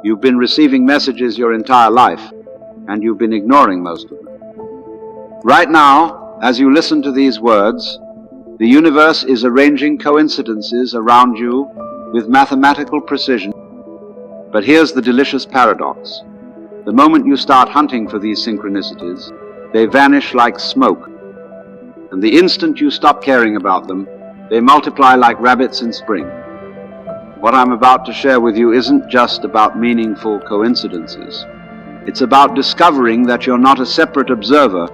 You've been receiving messages your entire life, and you've been ignoring most of them. Right now, as you listen to these words, the universe is arranging coincidences around you with mathematical precision. But here's the delicious paradox. The moment you start hunting for these synchronicities, they vanish like smoke. And the instant you stop caring about them, they multiply like rabbits in spring. What I'm about to share with you isn't just about meaningful coincidences. It's about discovering that you're not a separate observer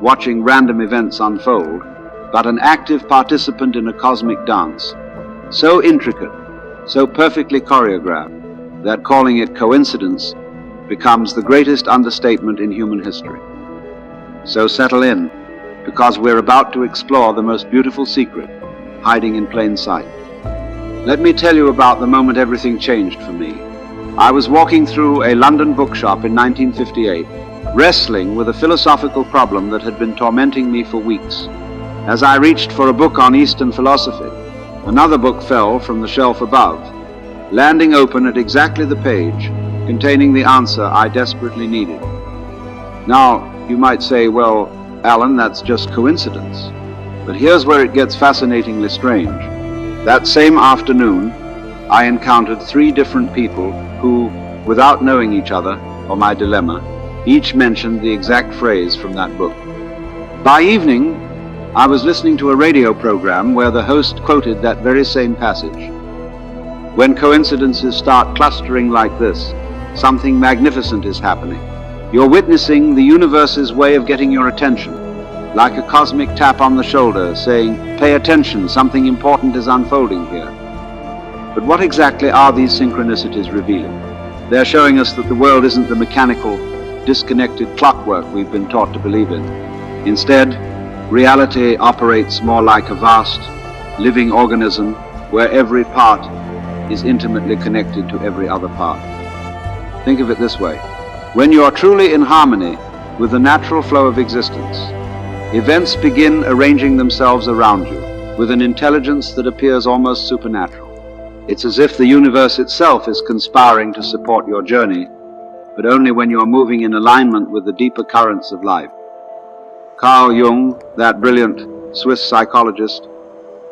watching random events unfold, but an active participant in a cosmic dance, so intricate, so perfectly choreographed, that calling it coincidence becomes the greatest understatement in human history. So settle in, because we're about to explore the most beautiful secret hiding in plain sight. Let me tell you about the moment everything changed for me. I was walking through a London bookshop in 1958, wrestling with a philosophical problem that had been tormenting me for weeks. As I reached for a book on Eastern philosophy, another book fell from the shelf above, landing open at exactly the page containing the answer I desperately needed. Now, you might say, well, Alan, that's just coincidence. But here's where it gets fascinatingly strange. That same afternoon, I encountered 3 different people who, without knowing each other or my dilemma, each mentioned the exact phrase from that book. By evening, I was listening to a radio program where the host quoted that very same passage. When coincidences start clustering like this, something magnificent is happening. You're witnessing the universe's way of getting your attention, like a cosmic tap on the shoulder saying, pay attention, something important is unfolding here. But what exactly are these synchronicities revealing? They're showing us that the world isn't the mechanical, disconnected clockwork we've been taught to believe in. Instead, reality operates more like a vast, living organism where every part is intimately connected to every other part. Think of it this way. When you are truly in harmony with the natural flow of existence, events begin arranging themselves around you with an intelligence that appears almost supernatural. It's as if the universe itself is conspiring to support your journey, but only when you're moving in alignment with the deeper currents of life. Carl Jung, that brilliant Swiss psychologist,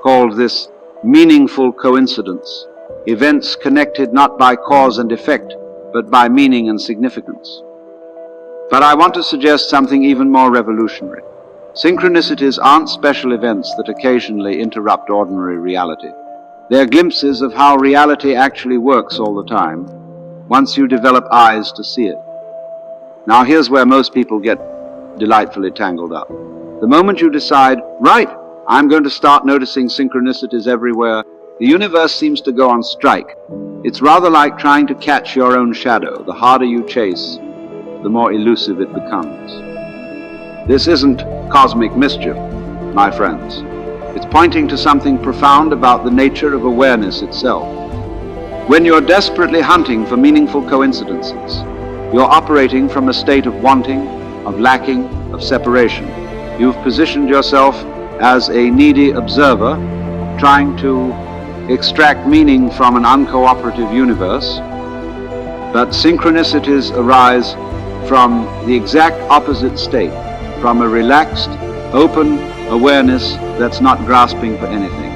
called this meaningful coincidence, events connected not by cause and effect, but by meaning and significance. But I want to suggest something even more revolutionary. Synchronicities aren't special events that occasionally interrupt ordinary reality. They're glimpses of how reality actually works all the time, once you develop eyes to see it. Now here's where most people get delightfully tangled up. The moment you decide, right, I'm going to start noticing synchronicities everywhere, the universe seems to go on strike. It's rather like trying to catch your own shadow. The harder you chase, the more elusive it becomes. This isn't cosmic mischief, my friends. It's pointing to something profound about the nature of awareness itself. When you're desperately hunting for meaningful coincidences, you're operating from a state of wanting, of lacking, of separation. You've positioned yourself as a needy observer, trying to extract meaning from an uncooperative universe. But synchronicities arise from the exact opposite state, from a relaxed, open awareness that's not grasping for anything.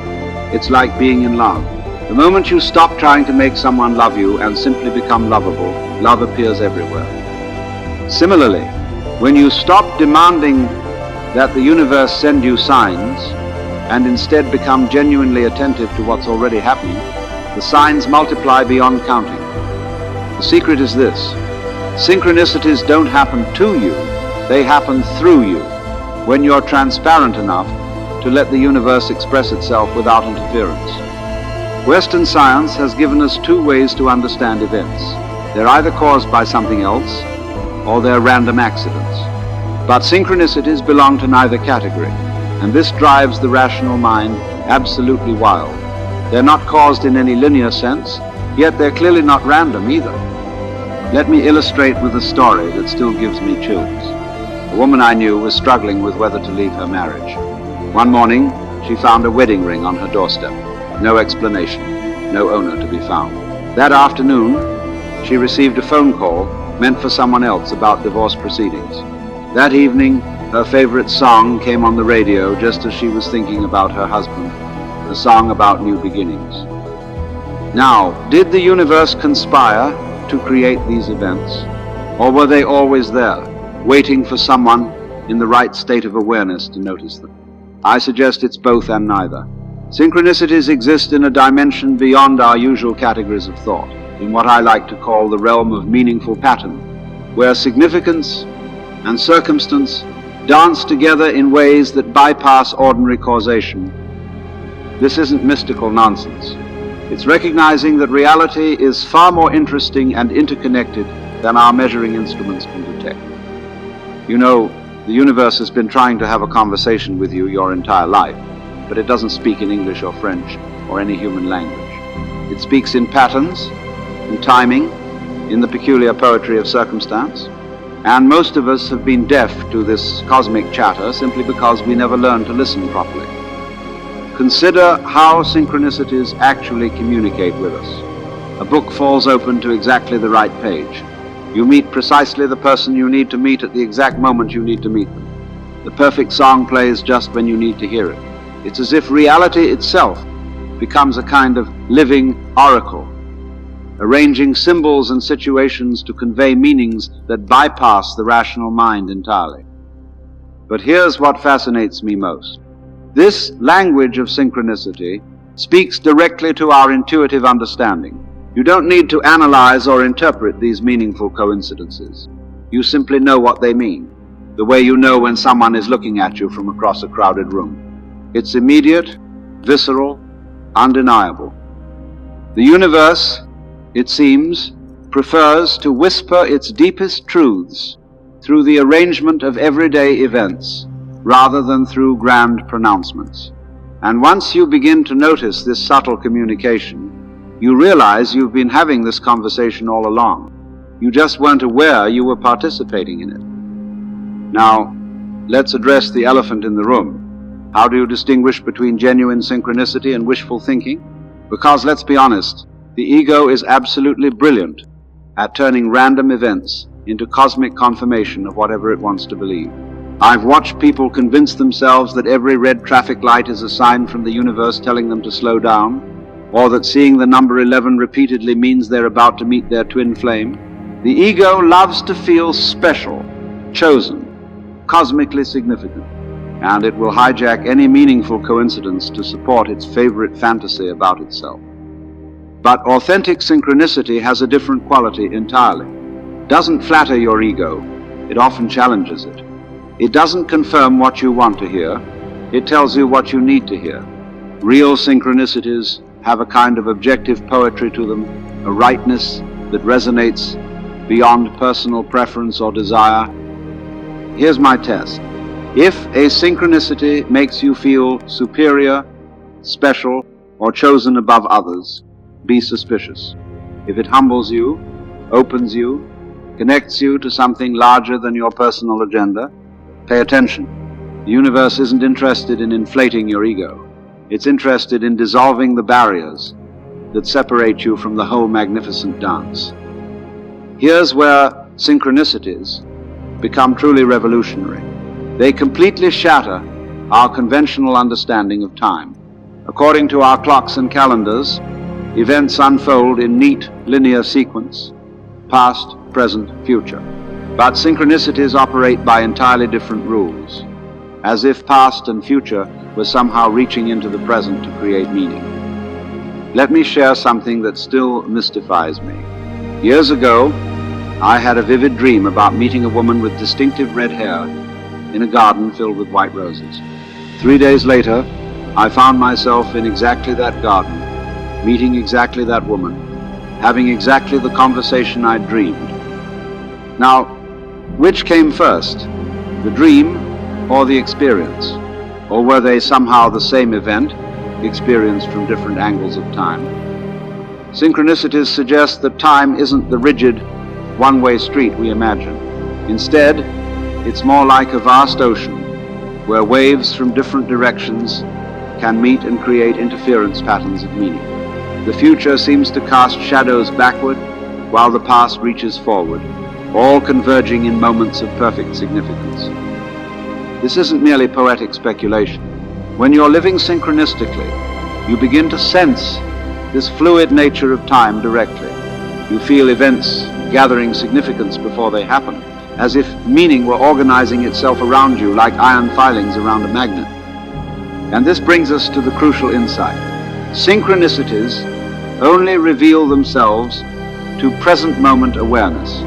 It's like being in love. The moment you stop trying to make someone love you and simply become lovable, love appears everywhere. Similarly, when you stop demanding that the universe send you signs and instead become genuinely attentive to what's already happening, the signs multiply beyond counting. The secret is this: synchronicities don't happen to you, they happen through you, when you're transparent enough to let the universe express itself without interference. Western science has given us 2 ways to understand events. They're either caused by something else, or they're random accidents. But synchronicities belong to neither category, and this drives the rational mind absolutely wild. They're not caused in any linear sense, yet they're clearly not random either. Let me illustrate with a story that still gives me chills. A woman I knew was struggling with whether to leave her marriage. One morning, she found a wedding ring on her doorstep. No explanation, no owner to be found. That afternoon, she received a phone call meant for someone else about divorce proceedings. That evening, her favorite song came on the radio just as she was thinking about her husband, the song about new beginnings. Now, did the universe conspire to create these events, or were they always there, waiting for someone in the right state of awareness to notice them? I suggest it's both and neither. Synchronicities exist in a dimension beyond our usual categories of thought, in what I like to call the realm of meaningful pattern, where significance and circumstance dance together in ways that bypass ordinary causation. This isn't mystical nonsense. It's recognizing that reality is far more interesting and interconnected than our measuring instruments can detect. You know, the universe has been trying to have a conversation with you your entire life, but it doesn't speak in English or French or any human language. It speaks in patterns, in timing, in the peculiar poetry of circumstance, and most of us have been deaf to this cosmic chatter simply because we never learned to listen properly. Consider how synchronicities actually communicate with us. A book falls open to exactly the right page. You meet precisely the person you need to meet at the exact moment you need to meet them. The perfect song plays just when you need to hear it. It's as if reality itself becomes a kind of living oracle, arranging symbols and situations to convey meanings that bypass the rational mind entirely. But here's what fascinates me most. This language of synchronicity speaks directly to our intuitive understanding. You don't need to analyze or interpret these meaningful coincidences. You simply know what they mean, the way you know when someone is looking at you from across a crowded room. It's immediate, visceral, undeniable. The universe, it seems, prefers to whisper its deepest truths through the arrangement of everyday events rather than through grand pronouncements. And once you begin to notice this subtle communication, you realize you've been having this conversation all along. You just weren't aware you were participating in it. Now, let's address the elephant in the room. How do you distinguish between genuine synchronicity and wishful thinking? Because, let's be honest, the ego is absolutely brilliant at turning random events into cosmic confirmation of whatever it wants to believe. I've watched people convince themselves that every red traffic light is a sign from the universe telling them to slow down, or that seeing the number 11 repeatedly means they're about to meet their twin flame. The ego loves to feel special, chosen, cosmically significant, and it will hijack any meaningful coincidence to support its favorite fantasy about itself. But authentic synchronicity has a different quality entirely. It doesn't flatter your ego, it often challenges it. It doesn't confirm what you want to hear, it tells you what you need to hear. Real synchronicities have a kind of objective poetry to them, a rightness that resonates beyond personal preference or desire. Here's my test. If a synchronicity makes you feel superior, special, or chosen above others, be suspicious. If it humbles you, opens you, connects you to something larger than your personal agenda, pay attention. The universe isn't interested in inflating your ego. It's interested in dissolving the barriers that separate you from the whole magnificent dance. Here's where synchronicities become truly revolutionary. They completely shatter our conventional understanding of time. According to our clocks and calendars, events unfold in neat, linear sequence, past, present, future. But synchronicities operate by entirely different rules, as if past and future were somehow reaching into the present to create meaning. Let me share something that still mystifies me. Years ago, I had a vivid dream about meeting a woman with distinctive red hair in a garden filled with white roses. 3 days later, I found myself in exactly that garden, meeting exactly that woman, having exactly the conversation I'd dreamed. Now, which came first, the dream or the experience? Or were they somehow the same event, experienced from different angles of time? Synchronicities suggest that time isn't the rigid, one-way street we imagine. Instead, it's more like a vast ocean, where waves from different directions can meet and create interference patterns of meaning. The future seems to cast shadows backward, while the past reaches forward, all converging in moments of perfect significance. This isn't merely poetic speculation. When you're living synchronistically, you begin to sense this fluid nature of time directly. You feel events gathering significance before they happen, as if meaning were organizing itself around you like iron filings around a magnet. And this brings us to the crucial insight. Synchronicities only reveal themselves to present moment awareness.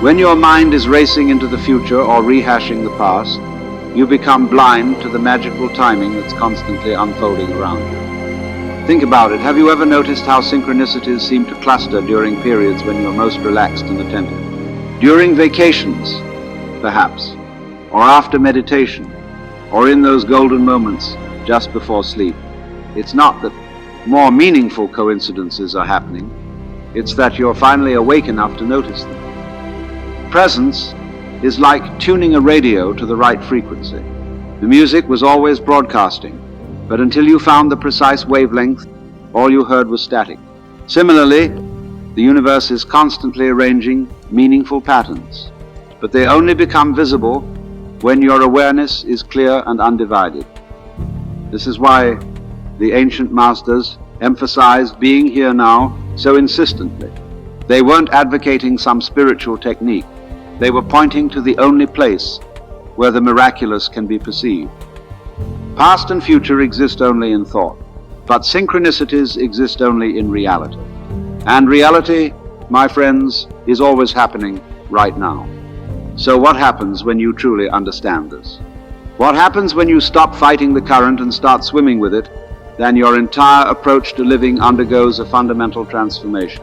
When your mind is racing into the future or rehashing the past, you become blind to the magical timing that's constantly unfolding around you. Think about it. Have you ever noticed how synchronicities seem to cluster during periods when you're most relaxed and attentive? During vacations, perhaps, or after meditation, or in those golden moments just before sleep. It's not that more meaningful coincidences are happening, it's that you're finally awake enough to notice them. Presence is like tuning a radio to the right frequency. The music was always broadcasting, but until you found the precise wavelength, all you heard was static. Similarly, the universe is constantly arranging meaningful patterns, but they only become visible when your awareness is clear and undivided. This is why the ancient masters emphasized being here now so insistently. They weren't advocating some spiritual technique. They were pointing to the only place where the miraculous can be perceived. Past and future exist only in thought, but synchronicities exist only in reality. And reality, my friends, is always happening right now. So what happens when you truly understand this? What happens when you stop fighting the current and start swimming with it? Then your entire approach to living undergoes a fundamental transformation.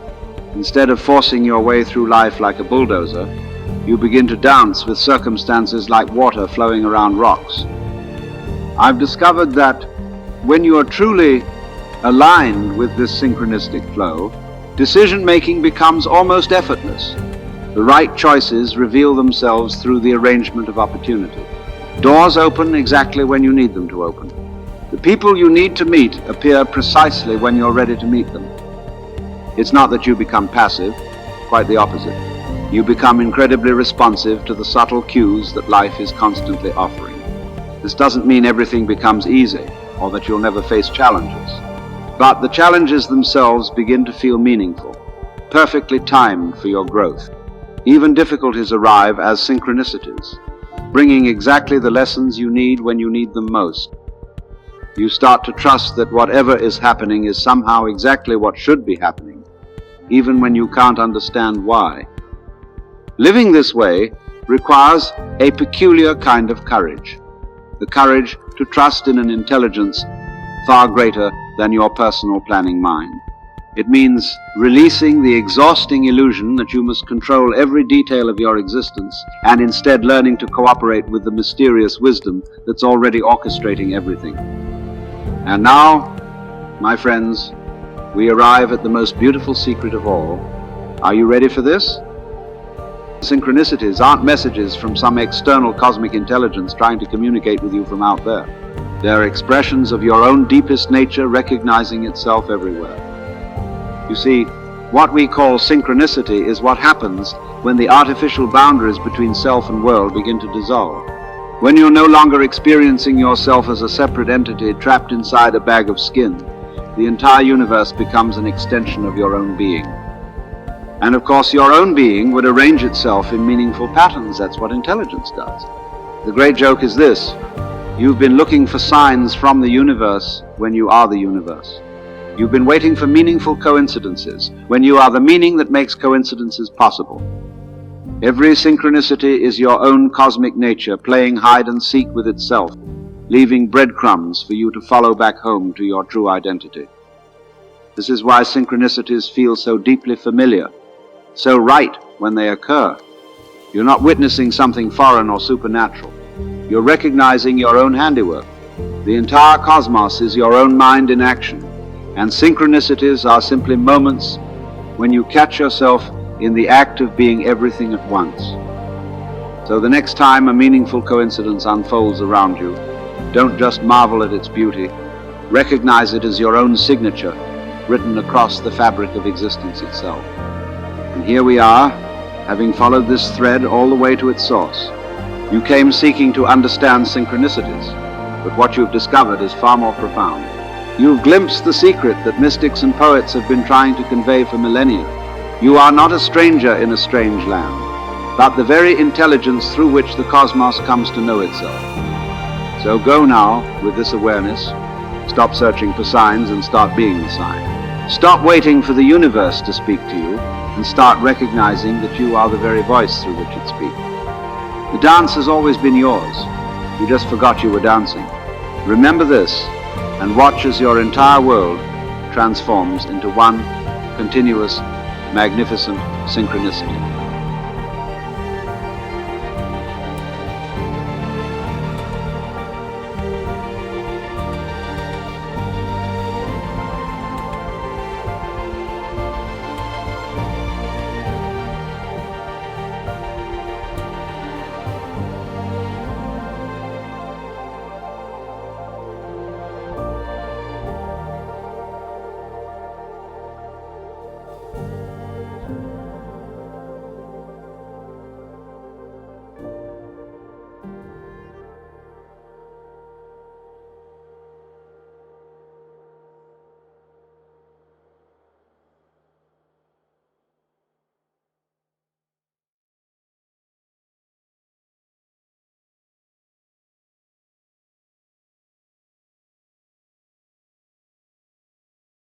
Instead of forcing your way through life like a bulldozer, you begin to dance with circumstances like water flowing around rocks. I've discovered that when you are truly aligned with this synchronistic flow, decision-making becomes almost effortless. The right choices reveal themselves through the arrangement of opportunity. Doors open exactly when you need them to open. The people you need to meet appear precisely when you're ready to meet them. It's not that you become passive, quite the opposite. You become incredibly responsive to the subtle cues that life is constantly offering. This doesn't mean everything becomes easy or that you'll never face challenges. But the challenges themselves begin to feel meaningful, perfectly timed for your growth. Even difficulties arrive as synchronicities, bringing exactly the lessons you need when you need them most. You start to trust that whatever is happening is somehow exactly what should be happening, even when you can't understand why. Living this way requires a peculiar kind of courage, the courage to trust in an intelligence far greater than your personal planning mind. It means releasing the exhausting illusion that you must control every detail of your existence and instead learning to cooperate with the mysterious wisdom that's already orchestrating everything. And now, my friends, we arrive at the most beautiful secret of all. Are you ready for this? Synchronicities aren't messages from some external cosmic intelligence trying to communicate with you from out there. They're expressions of your own deepest nature recognizing itself everywhere. You see, what we call synchronicity is what happens when the artificial boundaries between self and world begin to dissolve. When you're no longer experiencing yourself as a separate entity trapped inside a bag of skin, the entire universe becomes an extension of your own being. And of course, your own being would arrange itself in meaningful patterns. That's what intelligence does. The great joke is this: you've been looking for signs from the universe when you are the universe. You've been waiting for meaningful coincidences when you are the meaning that makes coincidences possible. Every synchronicity is your own cosmic nature playing hide and seek with itself, leaving breadcrumbs for you to follow back home to your true identity. This is why synchronicities feel so deeply familiar, so right when they occur. You're not witnessing something foreign or supernatural. You're recognizing your own handiwork. The entire cosmos is your own mind in action, and synchronicities are simply moments when you catch yourself in the act of being everything at once. So the next time a meaningful coincidence unfolds around you, don't just marvel at its beauty. Recognize it as your own signature written across the fabric of existence itself. And here we are, having followed this thread all the way to its source. You came seeking to understand synchronicities, but what you've discovered is far more profound. You've glimpsed the secret that mystics and poets have been trying to convey for millennia. You are not a stranger in a strange land, but the very intelligence through which the cosmos comes to know itself. So go now with this awareness. Stop searching for signs and start being the sign. Stop waiting for the universe to speak to you and start recognizing that you are the very voice through which it speaks. The dance has always been yours. You just forgot you were dancing. Remember this and watch as your entire world transforms into one continuous, magnificent synchronicity.